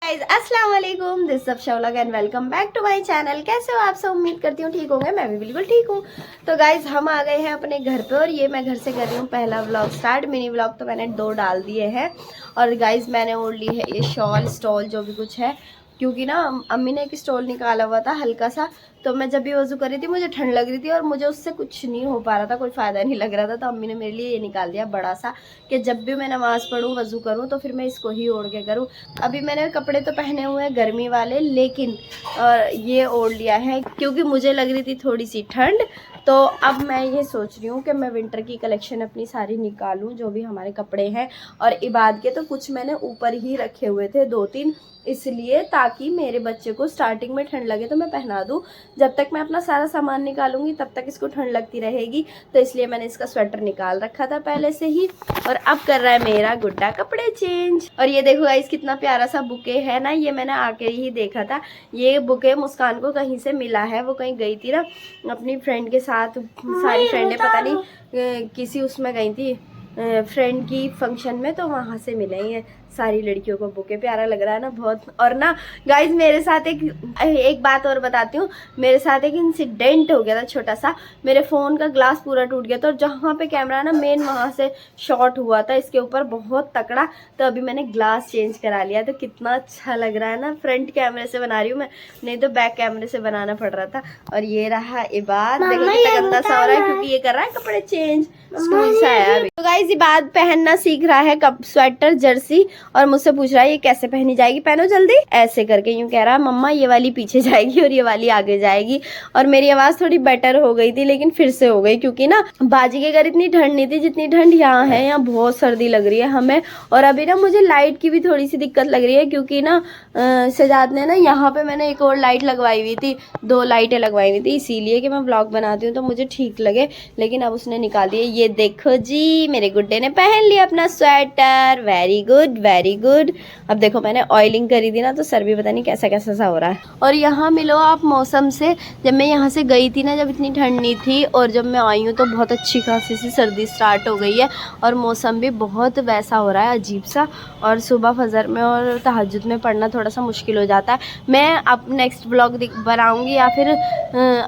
Guys अस्सलाम वालेकुम, this सब शौलग and welcome back to my channel. कैसे हो आप सब? उम्मीद करती हूँ ठीक होंगे। मैं भी बिल्कुल ठीक हूँ। तो गाइस हम आ गए हैं अपने घर पे और ये मैं घर से कर रही हूँ पहला व्लॉग स्टार्ट। मिनी व्लॉग तो मैंने 2 डाल दिए हैं और गाइस मैंने ओढ़ ली है ये शॉल स्टॉल जो भी कुछ है, क्योंकि ना अम्मी ने एक स्टॉल निकाला हुआ था हल्का सा, तो मैं जब भी वज़ू कर रही थी मुझे ठंड लग रही थी और मुझे उससे कुछ नहीं हो पा रहा था, कोई फ़ायदा नहीं लग रहा था। तो अम्मी ने मेरे लिए ये निकाल दिया बड़ा सा कि जब भी मैं नमाज़ पढ़ूँ वज़ू करूँ तो फिर मैं इसको ही ओढ़ के करूँ। अभी मैंने कपड़े तो पहने हुए हैं गर्मी वाले, लेकिन ये ओढ़ लिया है क्योंकि मुझे लग रही थी थोड़ी सी ठंड। तो अब मैं ये सोच रही हूँ कि मैं विंटर की कलेक्शन अपनी सारी निकालूँ, जो भी हमारे कपड़े हैं। और इबाद के तो कुछ मैंने ऊपर ही रखे हुए थे 2-3, इसलिए ताकि मेरे बच्चे को स्टार्टिंग में ठंड लगे तो मैं पहना दूँ। जब तक मैं अपना सारा सामान निकालूंगी तब तक इसको ठंड लगती रहेगी, तो इसलिए मैंने इसका स्वेटर निकाल रखा था पहले से ही। और अब कर रहा है मेरा गुड्डा कपड़े चेंज। और ये देखो गाइस कितना प्यारा सा बुके है ना, ये मैंने आके ही देखा था। ये बुके मुस्कान को कहीं से मिला है, वो कहीं गई थी ना अपनी फ्रेंड के साथ, सारी फ्रेंडें पता नहीं किसी उसमें गई थी फ्रेंड की फंक्शन में, तो वहाँ से मिले ही हैं सारी लड़कियों को बुके। प्यारा लग रहा है ना बहुत। और ना गाइज मेरे साथ एक बात और बताती हूँ। मेरे साथ एक इंसिडेंट हो गया था छोटा सा। मेरे फ़ोन का ग्लास पूरा टूट गया था और जहाँ पे कैमरा ना मेन वहाँ से शॉर्ट हुआ था इसके ऊपर बहुत तकड़ा। तो अभी मैंने ग्लास चेंज करा लिया, तो कितना अच्छा लग रहा है ना। फ्रंट कैमरे से बना रही हूँ मैं, नहीं तो बैक कैमरे से बनाना पड़ रहा था। और ये रहा इबाद, देखो कितना गंदा सा हो रहा है क्योंकि ये कर रहा है कपड़े चेंज, स्कूल से आया अभी। तो गाइज इबाद पहनना सीख रहा है स्वेटर जर्सी और मुझसे पूछ रहा है ये कैसे पहनी जाएगी, पहनो जल्दी, ऐसे करके यूं कह रहा है मम्मा ये वाली पीछे जाएगी और ये वाली आगे जाएगी। और मेरी आवाज़ थोड़ी बेटर हो गई थी लेकिन फिर से हो गई, क्योंकि ना बाजी के घर इतनी ठंड नहीं थी जितनी ठंड यहाँ है। यहाँ बहुत सर्दी लग रही है हमें। और अभी ना मुझे लाइट की भी थोड़ी सी दिक्कत लग रही है, क्योंकि ना सजाद ने ना यहाँ पे मैंने एक और लाइट लगवाई हुई थी, 2 लाइटें लगवाई हुई थी, इसीलिए कि मैं ब्लॉग बनाती हूँ तो मुझे ठीक लगे, लेकिन अब उसने निकाल दिया। ये देखो जी मेरे गुड्डे ने पहन लिया अपना sweater, very good very good. अब देखो मैंने ऑयलिंग करी थी ना तो सर भी पता नहीं कैसा कैसा सा हो रहा है। और यहाँ मिलो आप मौसम से, जब मैं यहाँ से गई थी ना जब इतनी ठंड नहीं थी, और जब मैं आई हूँ तो बहुत अच्छी खासी सी सर्दी स्टार्ट हो गई है और मौसम भी बहुत वैसा हो रहा है अजीब सा। और सुबह फजर में और तहज्जुद में पढ़ना थोड़ा सा मुश्किल हो जाता है। मैं अब नेक्स्ट ब्लॉग बनाऊँगी या फिर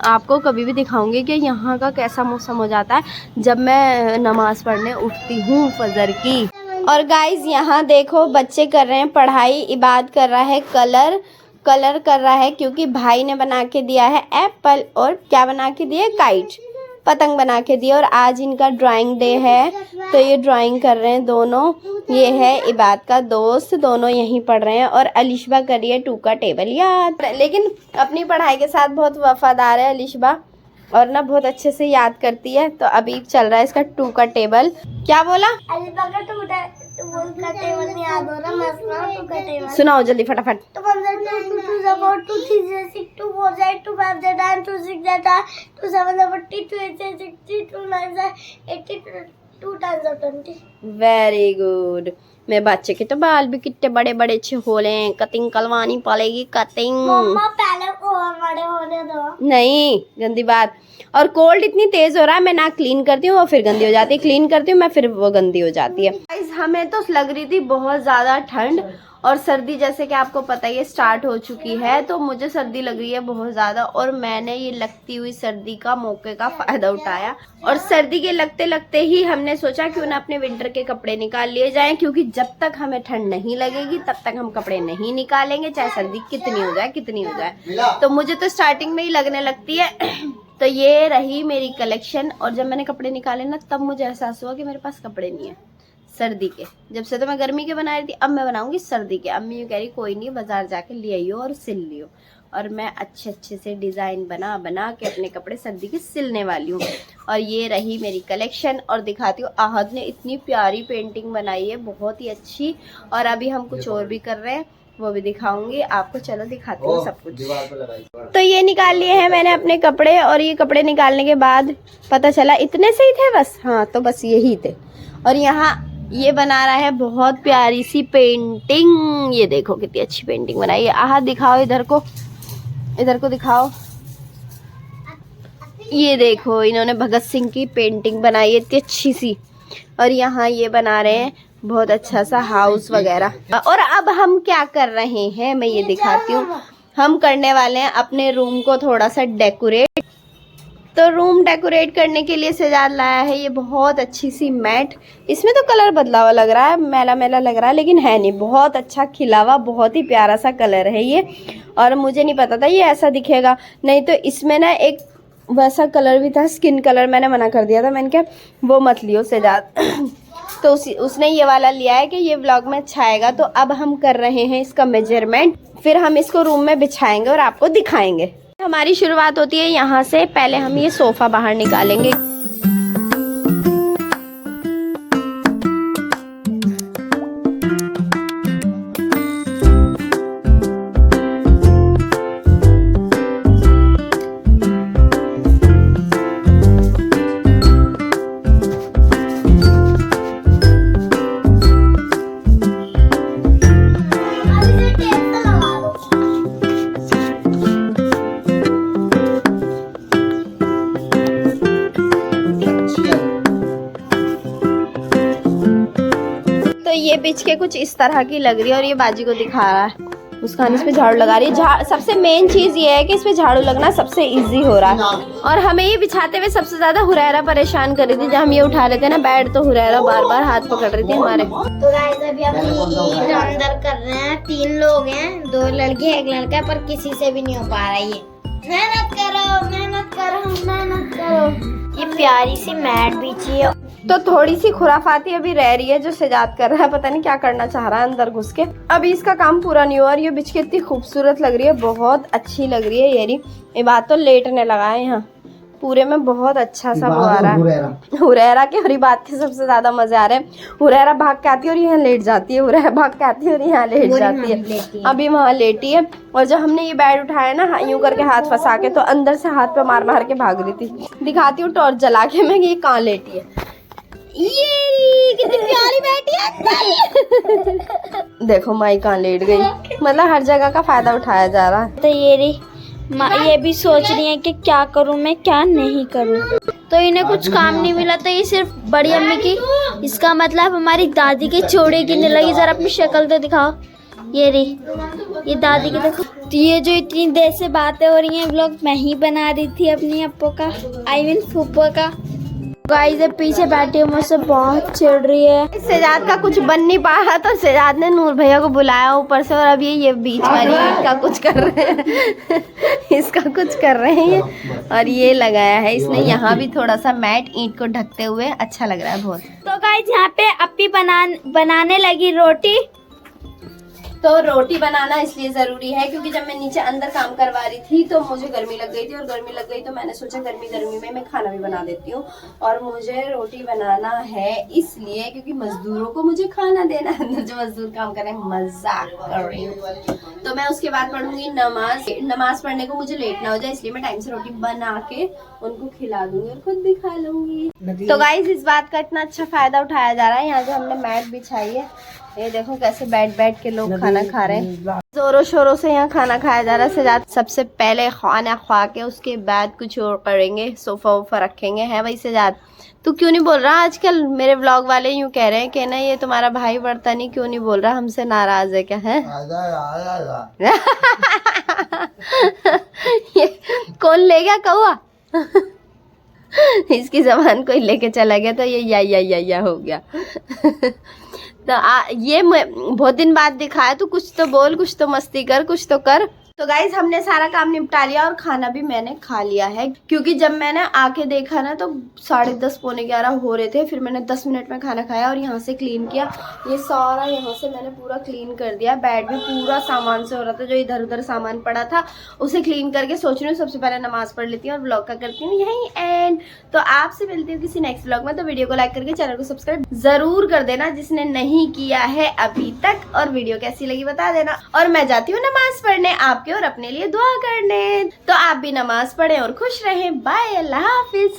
आपको कभी भी दिखाऊँगी कि यहाँ का कैसा मौसम हो जाता है जब मैं नमाज़ पढ़ने उठती हूँ फजर की। और गाइज यहाँ देखो बच्चे कर रहे हैं पढ़ाई, इबाद कर रहा है कलर कर रहा है, क्योंकि भाई ने बना के दिया है एप्पल और क्या बना के दिया, काइट, पतंग बना के दिया। और आज इनका ड्राइंग डे है तो ये ड्राइंग कर रहे हैं दोनों। ये है इबाद का दोस्त, दोनों यहीं पढ़ रहे हैं। और अलिशबा कर रही है 2 का टेबल याद, लेकिन अपनी पढ़ाई के साथ बहुत वफादार है अलिशबा और ना बहुत अच्छे से याद करती है। तो अभी चल रहा है इसका 2 का टेबल। क्या बोला? सुनाओ जल्दी फटाफट। Very good. मेरे बच्चे के तो बाल भी कितने बड़े बड़े अच्छे हो रहे हैं, कटिंग करवानी पड़ेगी कटिंग। मम्मा पहले और बड़े होने दो। नहीं, गंदी बात। और कोल्ड इतनी तेज हो रहा है, मैं ना क्लीन करती हूँ वो फिर गंदी हो जाती है, क्लीन करती हूँ मैं फिर वो गंदी हो जाती है। हमें तो लग रही थी बहुत ज़्यादा ठंड और सर्दी, जैसे कि आपको पता ही है स्टार्ट हो चुकी है, तो मुझे सर्दी लग रही है बहुत ज़्यादा। और मैंने ये लगती हुई सर्दी का मौके का फ़ायदा उठाया और सर्दी के लगते लगते ही हमने सोचा क्यों ना अपने विंटर के कपड़े निकाल लिए जाएं, क्योंकि जब तक हमें ठंड नहीं लगेगी तब तक हम कपड़े नहीं निकालेंगे, चाहे सर्दी कितनी हो जाए कितनी हो जाए। तो मुझे तो स्टार्टिंग में ही लगने लगती है। तो ये रही मेरी कलेक्शन। और जब मैंने कपड़े निकाले ना तब मुझे एहसास हुआ कि मेरे पास कपड़े नहीं है सर्दी के। जब से तो मैं गर्मी के बना रही थी, अब मैं बनाऊंगी सर्दी के। अम्मी कह रही कोई नहीं बाजार जाके ले आइयो और सिल लियो। और मैं अच्छे अच्छे से डिज़ाइन बना बना के अपने कपड़े सर्दी के सिलने वाली हूँ। और ये रही मेरी कलेक्शन। और दिखाती हूँ, आहद ने इतनी प्यारी पेंटिंग बनाई है, बहुत ही अच्छी। और अभी हम कुछ और भी कर रहे हैं, वो भी दिखाऊंगी आपको। चलो दिखाती हूँ सब कुछ। तो ये निकाल लिए हैं मैंने अपने कपड़े, और ये कपड़े निकालने के बाद पता चला इतने से ही थे बस। हाँ तो बस यही थे। और यहाँ ये बना रहा है बहुत प्यारी सी पेंटिंग, ये देखो कितनी अच्छी पेंटिंग बनाई है। आहा दिखाओ इधर को दिखाओ। ये देखो इन्होंने भगत सिंह की पेंटिंग बनाई है इतनी अच्छी सी। और यहाँ ये बना रहे हैं बहुत अच्छा सा हाउस वगैरह। और अब हम क्या कर रहे हैं मैं ये दिखाती हूँ। हम करने वाले हैं अपने रूम को थोड़ा सा डेकोरेट। तो रूम डेकोरेट करने के लिए सजाद लाया है ये बहुत अच्छी सी मैट। इसमें तो कलर बदला हुआ लग रहा है, मैला मैला लग रहा है, लेकिन है नहीं, बहुत अच्छा खिला हुआ, बहुत ही प्यारा सा कलर है ये। और मुझे नहीं पता था ये ऐसा दिखेगा, नहीं तो इसमें ना एक वैसा कलर भी था, स्किन कलर। मैंने मना कर दिया था, मैंने कहा वो मत लियो सजाद। तो उसने ये वाला लिया है कि ये व्लॉग में अच्छा आएगा। तो अब हम कर रहे हैं इसका मेजरमेंट, फिर हम इसको रूम में बिछाएंगे और आपको दिखाएंगे। हमारी शुरुआत होती है यहाँ से। पहले हम ये सोफा बाहर निकालेंगे। तो ये बिछ के कुछ इस तरह की लग रही है और ये बाजी को दिखा रहा है। मुस्कान इस पे झाड़ू लगा रही है। सबसे मेन चीज ये है कि इस पे झाड़ू लगना सबसे इजी हो रहा है। और हमें ये बिछाते हुए सबसे ज्यादा हुरैरा परेशान कर रही थी। जब हम ये उठा रहे थे ना बेड, तो हुरैरा बार बार हाथ पकड़ रही थी हमारे। तो गाइस अभी हम ईद अंदर कर रहे हैं। 3 लोग हैं, 2 लड़के 1 लड़का, पर किसी से भी नहीं हो पा रहा ये। मेहनत करो, मेहनत करो, मेहनत करो। ये प्यारी सी मैट बिछी है। तो थोड़ी सी खुराफाती अभी रह रही है जो सजाद कर रहा है, पता नहीं क्या करना चाह रहा है अंदर घुस के। अभी इसका काम पूरा नहीं हुआ और ये बिछ के इतनी खूबसूरत लग रही है, बहुत अच्छी लग रही है। ये बात तो लेटने लगा है यहाँ पूरे में, बहुत अच्छा सा वो आ रहा है। हुरैरा की हरी बात के सबसे ज्यादा मजे आ रहे हैं। हुरैरा भाग के आती है और यहाँ लेट जाती है, हुरैरा भाग के आती है और यहाँ लेट जाती है। अभी वहाँ लेटी है। और जब हमने ये बेड उठाया ना यूं करके हाथ फंसा के, तो अंदर से हाथ पे मार मार के भाग रही थी। दिखाती हूँ टॉर्च जला के मैं ये कहाँ लेटी है। ये कितनी प्यारी बैठी है। देखो माई कहाँ लेट गई। मतलब हर जगह का फायदा उठाया जा रहा है। तो ये भी सोच रही है कि क्या करूं मैं, क्या नहीं करूं। तो इन्हें कुछ काम नहीं मिला, तो ये सिर्फ बड़ी अम्मी की, इसका मतलब हमारी दादी के चोड़े गिनने लगी। जरा अपनी शक्ल तो दिखाओ। ये दादी की देखो। तो ये जो इतनी देर से बातें हो रही हैं, व्लॉग मैं ही बना रही थी अपनी अप्पो का, आई मीन फूफो का। गाइस पीछे बैठी हूँ, मुझसे बहुत चिढ़ रही है। सजाद का कुछ बन नहीं पा रहा, तो सजाद ने नूर भैया को बुलाया ऊपर से। और अब ये बीच वाली ईंट का कुछ कर रहे हैं। इसका कुछ कर रहे हैं ये। और ये लगाया है इसने यहाँ भी थोड़ा सा मैट ईंट को ढकते हुए, अच्छा लग रहा है बहुत। तो गाइस यहाँ पे अप्पी बनाने लगी रोटी। तो रोटी बनाना इसलिए ज़रूरी है क्योंकि जब मैं नीचे अंदर काम करवा रही थी तो मुझे गर्मी लग गई थी। और गर्मी लग गई तो मैंने सोचा गर्मी में मैं खाना भी बना देती हूँ। और मुझे रोटी बनाना है इसलिए क्योंकि मजदूरों को मुझे खाना देना है। अंदर जो मजदूर काम कर रहे हैं, मजाक कर रही हूँ। तो मैं उसके बाद पढ़ूंगी नमाज पढ़ने को मुझे लेट ना हो जाए, इसलिए मैं टाइम से रोटी बना के उनको खिला दूंगी और खुद भी खा लूंगी। तो गाइस इस बात का इतना अच्छा फायदा उठाया जा रहा है। यहाँ जो हमने मैट बिछाई है, ये देखो कैसे बैठ के लोग खाना खा रहे हैं। जोरों शोरों से यहाँ खाना खाया जा रहा है। सजाद सबसे पहले खाना खा के उसके बाद कुछ और करेंगे, सोफा वोफा रखेंगे। है भाई सजाद, तू क्यों नहीं बोल रहा? आजकल मेरे व्लॉग वाले यूँ कह रहे हैं कि ना ये तुम्हारा भाई बढ़ता नहीं, क्यों नहीं बोल रहा? हमसे नाराज है क्या? है ये कौन ले गया कौआ? इसकी जबान कोई लेके चला गया तो ये या हो गया। तो ये बहुत दिन बाद दिखाया, तो कुछ तो बोल, कुछ तो मस्ती कर, कुछ तो कर। तो गाइज हमने सारा काम निपटा लिया और खाना भी मैंने खा लिया है। क्योंकि जब मैंने आके देखा ना तो 10:30 पौने 11 हो रहे थे। फिर मैंने 10 मिनट में खाना खाया और यहाँ से क्लीन किया। ये सारा यहाँ से मैंने पूरा क्लीन कर दिया। बेड भी पूरा सामान से हो रहा था, जो इधर उधर सामान पड़ा था उसे क्लीन करके सोच रही हूँ सबसे पहले नमाज पढ़ लेती हूँ और व्लॉग का करती हूँ यही एंड। तो आपसे मिलती हूँ किसी नेक्स्ट व्लॉग में। तो वीडियो को लाइक करके चैनल को सब्सक्राइब जरूर कर देना जिसने नहीं किया है अभी तक। और वीडियो कैसी लगी बता देना। और मैं जाती हूँ नमाज पढ़ने, आपके और अपने लिए दुआ करने। तो आप भी नमाज पढ़ें और खुश रहें। बाय, अल्लाह हाफिज।